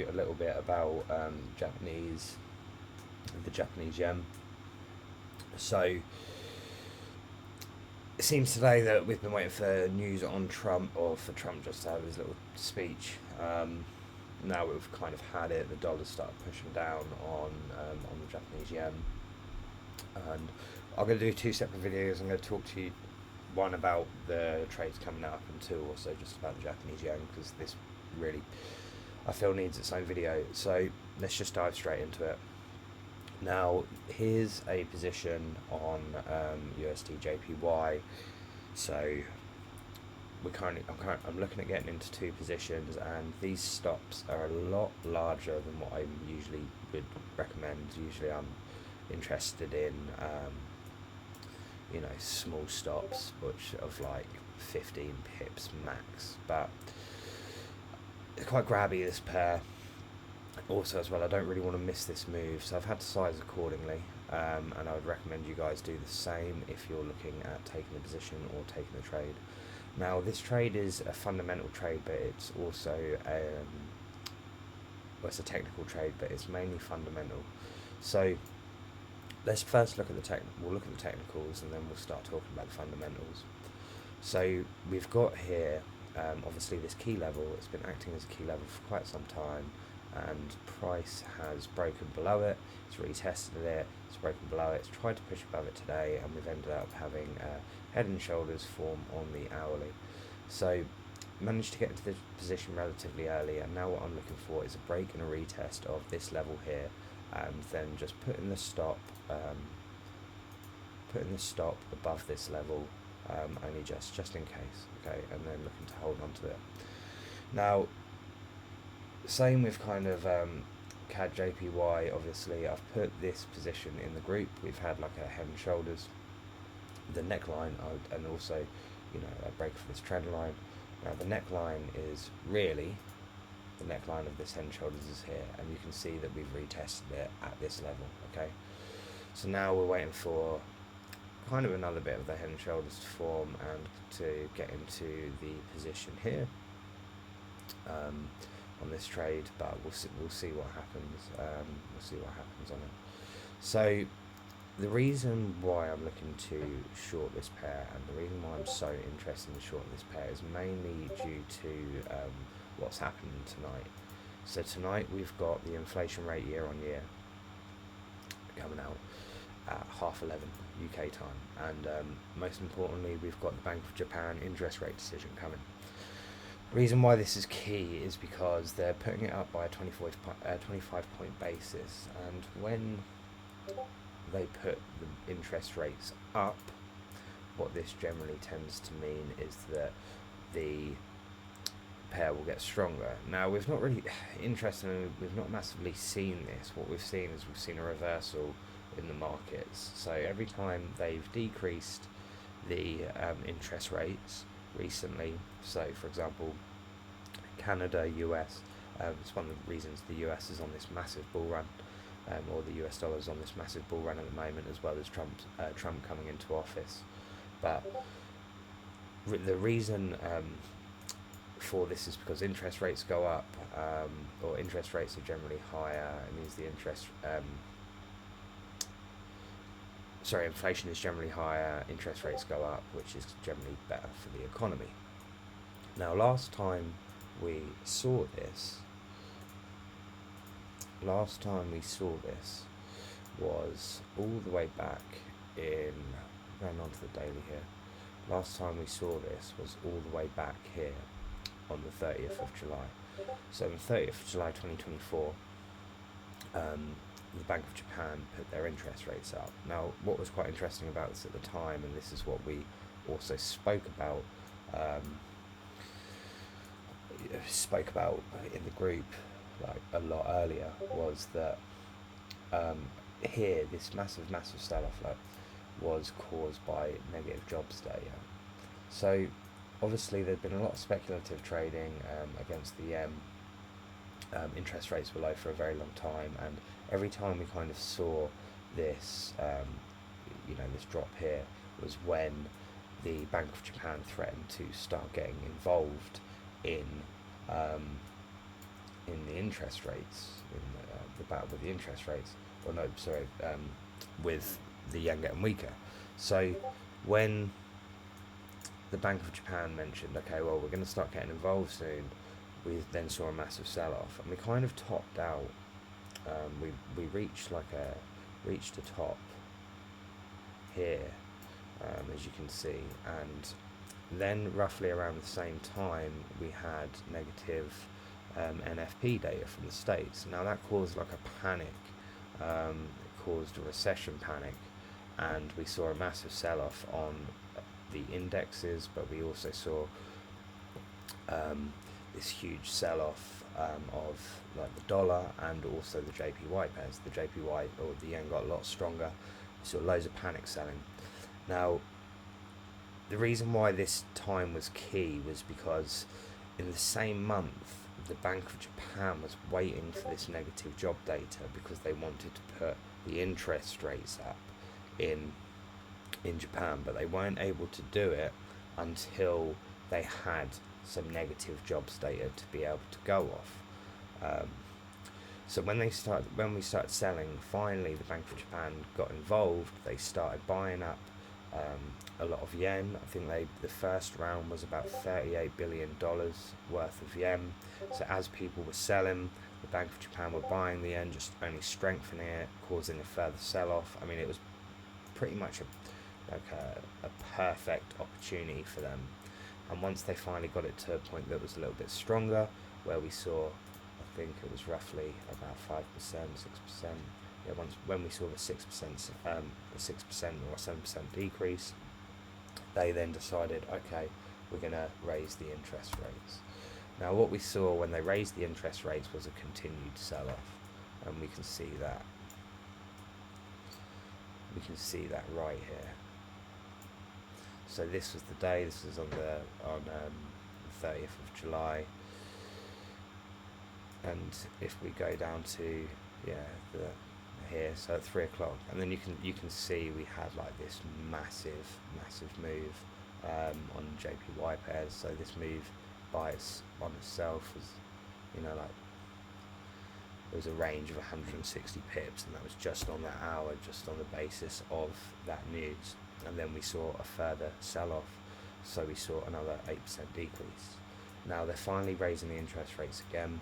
A little bit about the Japanese yen. So it seems today that we've been waiting for news on Trump, or for Trump just to have his little speech. Now we've kind of had it. The dollar started pushing down on the Japanese yen, and I'm going to do two separate videos. I'm going to talk to you, one about the trades coming up, and two also just about the Japanese yen, because this really, I feel, needs its own video. So let's just dive straight into it. Now here's a position on USD JPY. So I'm looking at getting into two positions, and these stops are a lot larger than what I usually would recommend. Usually I'm interested in small stops, which of like 15 pips max, but it's quite grabby, this pair. Also as well, I don't really want to miss this move, so I've had to size accordingly, and I would recommend you guys do the same if you're looking at taking a position or taking a trade. Now this trade is a fundamental trade, but it's also it's a technical trade, but it's mainly fundamental. So let's first look at we'll look at the technicals, and then we'll start talking about the fundamentals. So we've got here obviously this key level. It's been acting as a key level for quite some time, and price has broken below it. It's retested it, it's broken below it, it's tried to push above it today, and we've ended up having head and shoulders form on the hourly. So managed to get into this position relatively early, and now what I'm looking for is a break and a retest of this level here, and then just putting the stop above this level, only just in case, okay, and then looking to hold on to it. Now same with kind of CAD JPY. Obviously I've put this position in the group. We've had like a head and shoulders, the neckline, and also a break for this trend line. Now the neckline is really, the neckline of this head and shoulders is here, and you can see that we've retested it at this level, okay. So now we're waiting for kind of another bit of the head and shoulders to form and to get into the position here on this trade, but we'll see what happens. We'll see what happens on it. So the reason why I'm looking to short this pair, and the reason why I'm so interested in shorting this pair, is mainly due to what's happening tonight. So tonight we've got the inflation rate year on year coming out at 11:30 UK time, and most importantly we've got the Bank of Japan interest rate decision coming. Reason why this is key is because they're putting it up by a 25 point basis, and when they put the interest rates up, what this generally tends to mean is that the pair will get stronger. Now we've not really, interestingly, we've not massively seen this. What we've seen is we've seen a reversal in the markets. So every time they've decreased the interest rates recently, so for example Canada, US, it's one of the reasons the US is on this massive bull run, or the US dollar is on this massive bull run at the moment, as well as Trump coming into office. But the reason for this is because interest rates go up, or interest rates are generally higher. It means the inflation is generally higher, interest rates go up, which is generally better for the economy. Now last time we saw this was all the way back in, going on to the daily here, last time we saw this was all the way back here on the 30th of July. So on the 30th of July 2024, the Bank of Japan put their interest rates up. Now what was quite interesting about this at the time, and this is what we also spoke about in the group like a lot earlier, was that here this massive sell-off was caused by negative jobs data. So obviously there'd been a lot of speculative trading against the yen. Interest rates were low for a very long time, and every time we kind of saw this this drop here was when the Bank of Japan threatened to start getting involved in in the interest rates, in the battle with the interest rates, or no, sorry, with the yen getting weaker. So when the Bank of Japan mentioned, okay, well, we're going to start getting involved soon, we then saw a massive sell-off, and we kind of topped out. We reached reached a top here, as you can see, and then roughly around the same time we had negative NFP data from the States. Now that caused like a panic, it caused a recession panic, and we saw a massive sell-off on the indexes, but we also saw this huge sell-off of like the dollar and also the JPY pairs. The JPY, or the yen, got a lot stronger. We saw loads of panic selling. Now, the reason why this time was key was because in the same month, the Bank of Japan was waiting for this negative job data because they wanted to put the interest rates up in Japan, but they weren't able to do it until they had some negative jobs data to be able to go off. So when we started selling, finally the Bank of Japan got involved. They started buying up a lot of yen. I think the first round was about $38 billion worth of yen. So as people were selling, the Bank of Japan were buying the yen, just only strengthening it, causing a further sell-off. I mean, it was pretty much a perfect opportunity for them. And once they finally got it to a point that was a little bit stronger, where we saw, I think it was roughly about 5%, 6%. Yeah, when we saw the 6%, the 6% or 7% decrease, they then decided, okay, we're going to raise the interest rates. Now, what we saw when they raised the interest rates was a continued sell-off, and we can see that. We can see that right here. So this was the day. This was on the 30th of July, and if we go down to here, so at 3 o'clock, and then you can see we had like this massive move on JPY pairs. So this move on itself was, like, there was a range of 160 pips, and that was just on that hour, just on the basis of that news. And then we saw a further sell-off, so we saw another 8% decrease. Now they're finally raising the interest rates again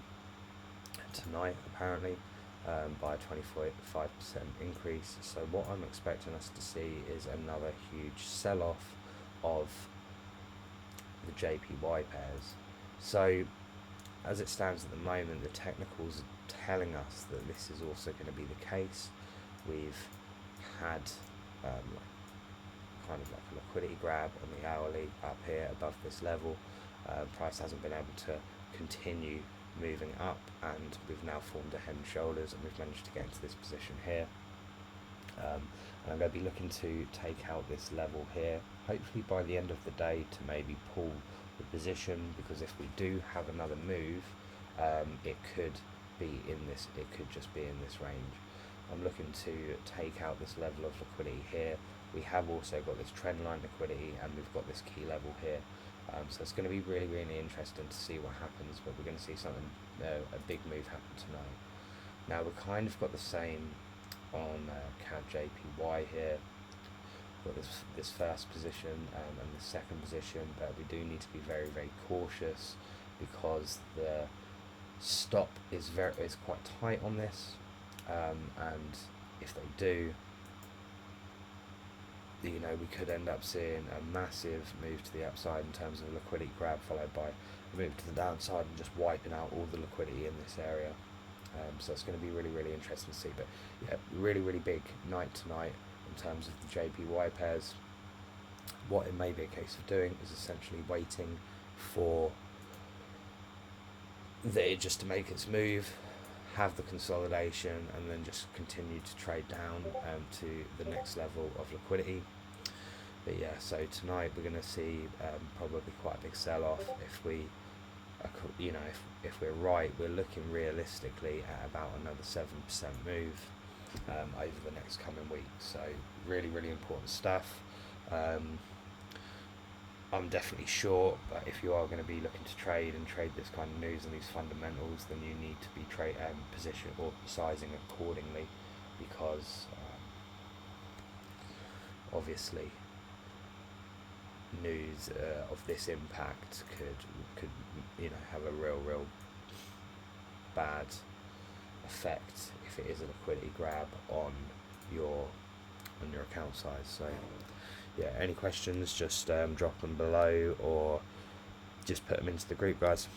tonight, apparently, by a 25% increase. So what I'm expecting us to see is another huge sell-off of the JPY pairs. So as it stands at the moment, the technicals are telling us that this is also going to be the case. We've had kind of like a liquidity grab on the hourly up here above this level. Price hasn't been able to continue moving up, and we've now formed a head and shoulders, and we've managed to get into this position here. And I'm going to be looking to take out this level here, hopefully by the end of the day, to maybe pull the position, because if we do have another move, it could just be in this range. I'm looking to take out this level of liquidity here. We have also got this trend line liquidity, and we've got this key level here. So it's going to be really interesting to see what happens, but we're going to see something, a big move happen tonight. Now we've kind of got the same on CAD JPY here. We've got this first position and the second position, but we do need to be very cautious, because the stop is quite tight on this, and if they do, we could end up seeing a massive move to the upside in terms of liquidity grab, followed by a move to the downside and just wiping out all the liquidity in this area. So it's going to be really interesting to see. But yeah, really big night tonight in terms of the JPY pairs. What it may be a case of doing is essentially waiting for it just to make its move, have the consolidation, and then just continue to trade down to the next level of liquidity. But yeah, so tonight we're going to see probably quite a big sell-off. If we're right, we're looking realistically at about another 7% move over the next coming weeks. So really important stuff. I'm definitely short, but if you are going to be looking to trade this kind of news and these fundamentals, then you need to be position or sizing accordingly, because obviously news of this impact could have a real bad effect if it is a liquidity grab on your account size. So yeah, any questions, just drop them below or just put them into the group, guys.